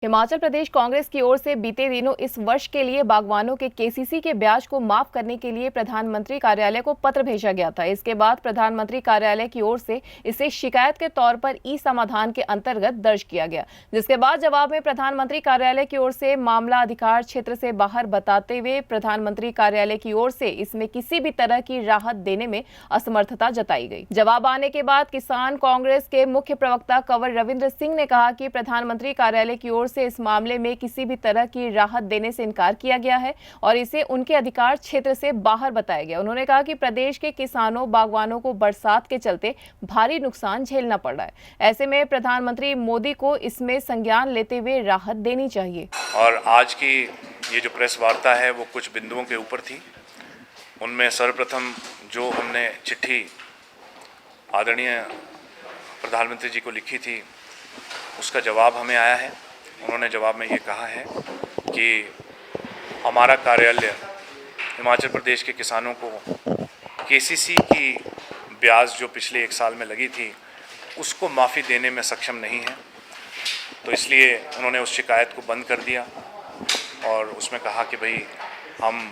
हिमाचल प्रदेश कांग्रेस की ओर से बीते दिनों इस वर्ष के लिए बागवानों के केसीसी के ब्याज को माफ करने के लिए प्रधानमंत्री कार्यालय को पत्र भेजा गया था। इसके बाद प्रधानमंत्री कार्यालय की ओर से इसे शिकायत के तौर पर ई समाधान के अंतर्गत दर्ज किया गया, जिसके बाद जवाब में प्रधानमंत्री कार्यालय की ओर से मामला अधिकार क्षेत्र से बाहर बताते हुए प्रधानमंत्री कार्यालय की ओर से इसमें किसी भी तरह की राहत देने में असमर्थता जताई गई। जवाब आने के बाद किसान कांग्रेस के मुख्य प्रवक्ता कंवर रविंद्र सिंह ने कहा कि प्रधानमंत्री कार्यालय की ओर से इस मामले में किसी भी तरह की राहत देने से इनकार किया गया है और इसे उनके अधिकार क्षेत्र से बाहर बताया गया। उन्होंने कहा कि प्रदेश के किसानों बागवानों को बरसात के चलते भारी नुकसान झेलना पड़ रहा है। ऐसे में प्रधानमंत्री मोदी को इसमें संज्ञान लेते हुए राहत देनी चाहिए। और आज की ये जो प्रेस वार्ता है वो कुछ बिंदुओं के ऊपर थी। उनमें सर्वप्रथम जो हमने चिट्ठी आदरणीय प्रधानमंत्री जी को लिखी थी उसका जवाब हमें आया है। उन्होंने जवाब में ये कहा है कि हमारा कार्यालय हिमाचल प्रदेश के किसानों को केसीसी की ब्याज जो पिछले 1 साल में लगी थी उसको माफ़ी देने में सक्षम नहीं है, तो इसलिए उन्होंने उस शिकायत को बंद कर दिया और उसमें कहा कि भाई हम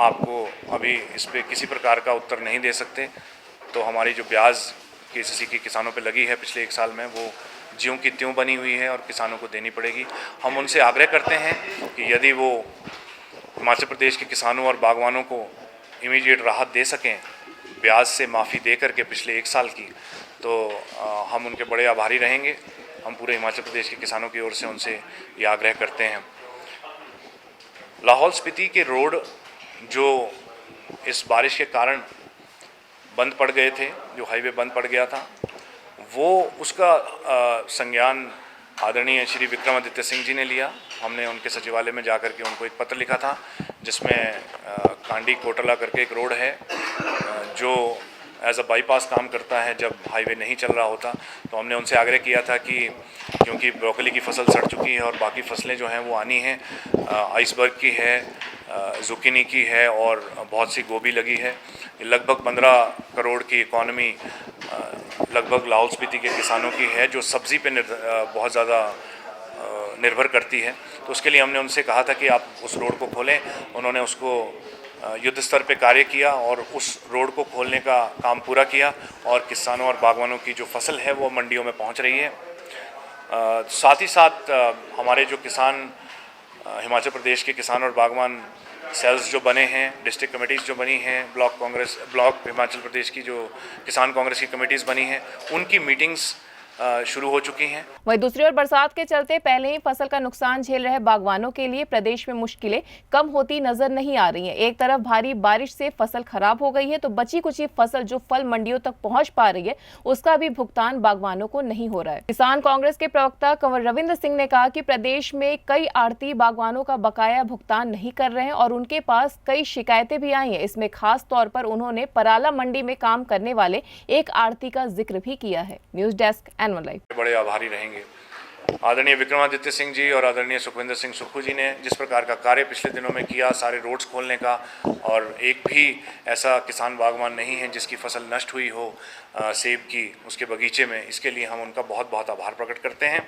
आपको अभी इस पर किसी प्रकार का उत्तर नहीं दे सकते, तो हमारी जो ब्याज केसीसी के किसानों पे लगी है पिछले 1 साल में वो ज्यों की त्यों बनी हुई है और किसानों को देनी पड़ेगी। हम उनसे आग्रह करते हैं कि यदि वो हिमाचल प्रदेश के किसानों और बागवानों को इमीडिएट राहत दे सकें ब्याज से माफ़ी दे करके पिछले 1 साल की, तो हम उनके बड़े आभारी रहेंगे। हम पूरे हिमाचल प्रदेश के किसानों की ओर से उनसे ये आग्रह करते हैं। लाहौल स्पीति के रोड जो इस बारिश के कारण बंद पड़ गए थे, जो हाईवे बंद पड़ गया था, वो उसका संज्ञान आदरणीय श्री विक्रमादित्य सिंह जी ने लिया। हमने उनके सचिवालय में जाकर के उनको एक पत्र लिखा था जिसमें कांडी कोटला करके एक रोड है जो एज अ बाईपास काम करता है जब हाईवे नहीं चल रहा होता, तो हमने उनसे आग्रह किया था कि क्योंकि ब्रोकली की फसल सड़ चुकी है और बाकी फसलें जो हैं वो आनी हैं, आइसबर्ग की है, जुकीनी की है और बहुत सी गोभी लगी है। लगभग 15 करोड़ की इकॉनमी लगभग लाहौल स्पीति के किसानों की है जो सब्ज़ी पे बहुत ज़्यादा निर्भर करती है, तो उसके लिए हमने उनसे कहा था कि आप उस रोड को खोलें। उन्होंने उसको युद्ध स्तर पे कार्य किया और उस रोड को खोलने का काम पूरा किया और किसानों और बागवानों की जो फसल है वो मंडियों में पहुंच रही है। साथ ही साथ हमारे जो किसान हिमाचल प्रदेश के किसान और बागवान सेल्स जो बने हैं, डिस्ट्रिक्ट कमेटीज़ जो बनी हैं, ब्लॉक हिमाचल प्रदेश की जो किसान कांग्रेस की कमेटीज़ बनी हैं, उनकी मीटिंग्स शुरू हो चुकी हैं। वहीं दूसरी ओर बरसात के चलते पहले ही फसल का नुकसान झेल रहे बागवानों के लिए प्रदेश में मुश्किलें कम होती नजर नहीं आ रही हैं। एक तरफ भारी बारिश से फसल खराब हो गई है तो बची कुची फसल जो फल मंडियों तक पहुंच पा रही है उसका भी भुगतान बागवानों को नहीं हो रहा है। किसान कांग्रेस के प्रवक्ता कंवर रविंद्र सिंह ने कहा कि प्रदेश में कई आड़ती बागवानों का बकाया भुगतान नहीं कर रहे हैं और उनके पास कई शिकायतें भी आई हैं। इसमें खास तौर पर उन्होंने पराला मंडी में काम करने वाले एक आड़ती का जिक्र भी किया है। न्यूज डेस्क बड़े आभारी रहेंगे। आदरणीय विक्रमादित्य सिंह जी और आदरणीय सुखविंदर सिंह सुक्खू जी ने जिस प्रकार का कार्य पिछले दिनों में किया, सारे रोड्स खोलने का, और एक भी ऐसा किसान बागवान नहीं है जिसकी फसल नष्ट हुई हो सेब की उसके बगीचे में, इसके लिए हम उनका बहुत बहुत आभार प्रकट करते हैं।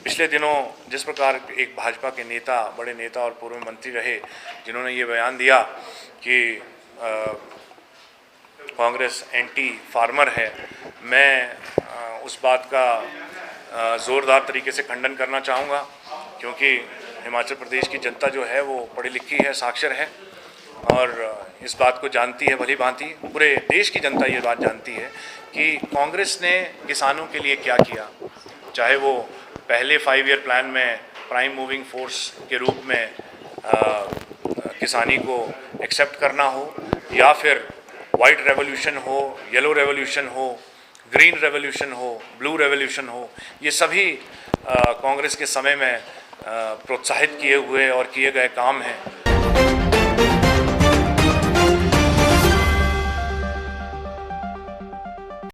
पिछले दिनों जिस प्रकार एक भाजपा के नेता, बड़े नेता और पूर्व मंत्री रहे जिन्होंने ये बयान दिया कि कांग्रेस एंटी फार्मर है, मैं उस बात का ज़ोरदार तरीके से खंडन करना चाहूँगा, क्योंकि हिमाचल प्रदेश की जनता जो है वो पढ़ी लिखी है, साक्षर है और इस बात को जानती है भली भांति। पूरे देश की जनता ये बात जानती है कि कांग्रेस ने किसानों के लिए क्या किया, चाहे वो पहले 5 ईयर प्लान में प्राइम मूविंग फोर्स के रूप में किसानी को एक्सेप्ट करना हो, या फिर वाइट रेवोल्यूशन हो, येलो रेवोल्यूशन हो, ग्रीन रेवोल्यूशन हो, ब्लू रेवोल्यूशन हो, ये सभी कांग्रेस के समय में प्रोत्साहित किए हुए और किए गए काम हैं।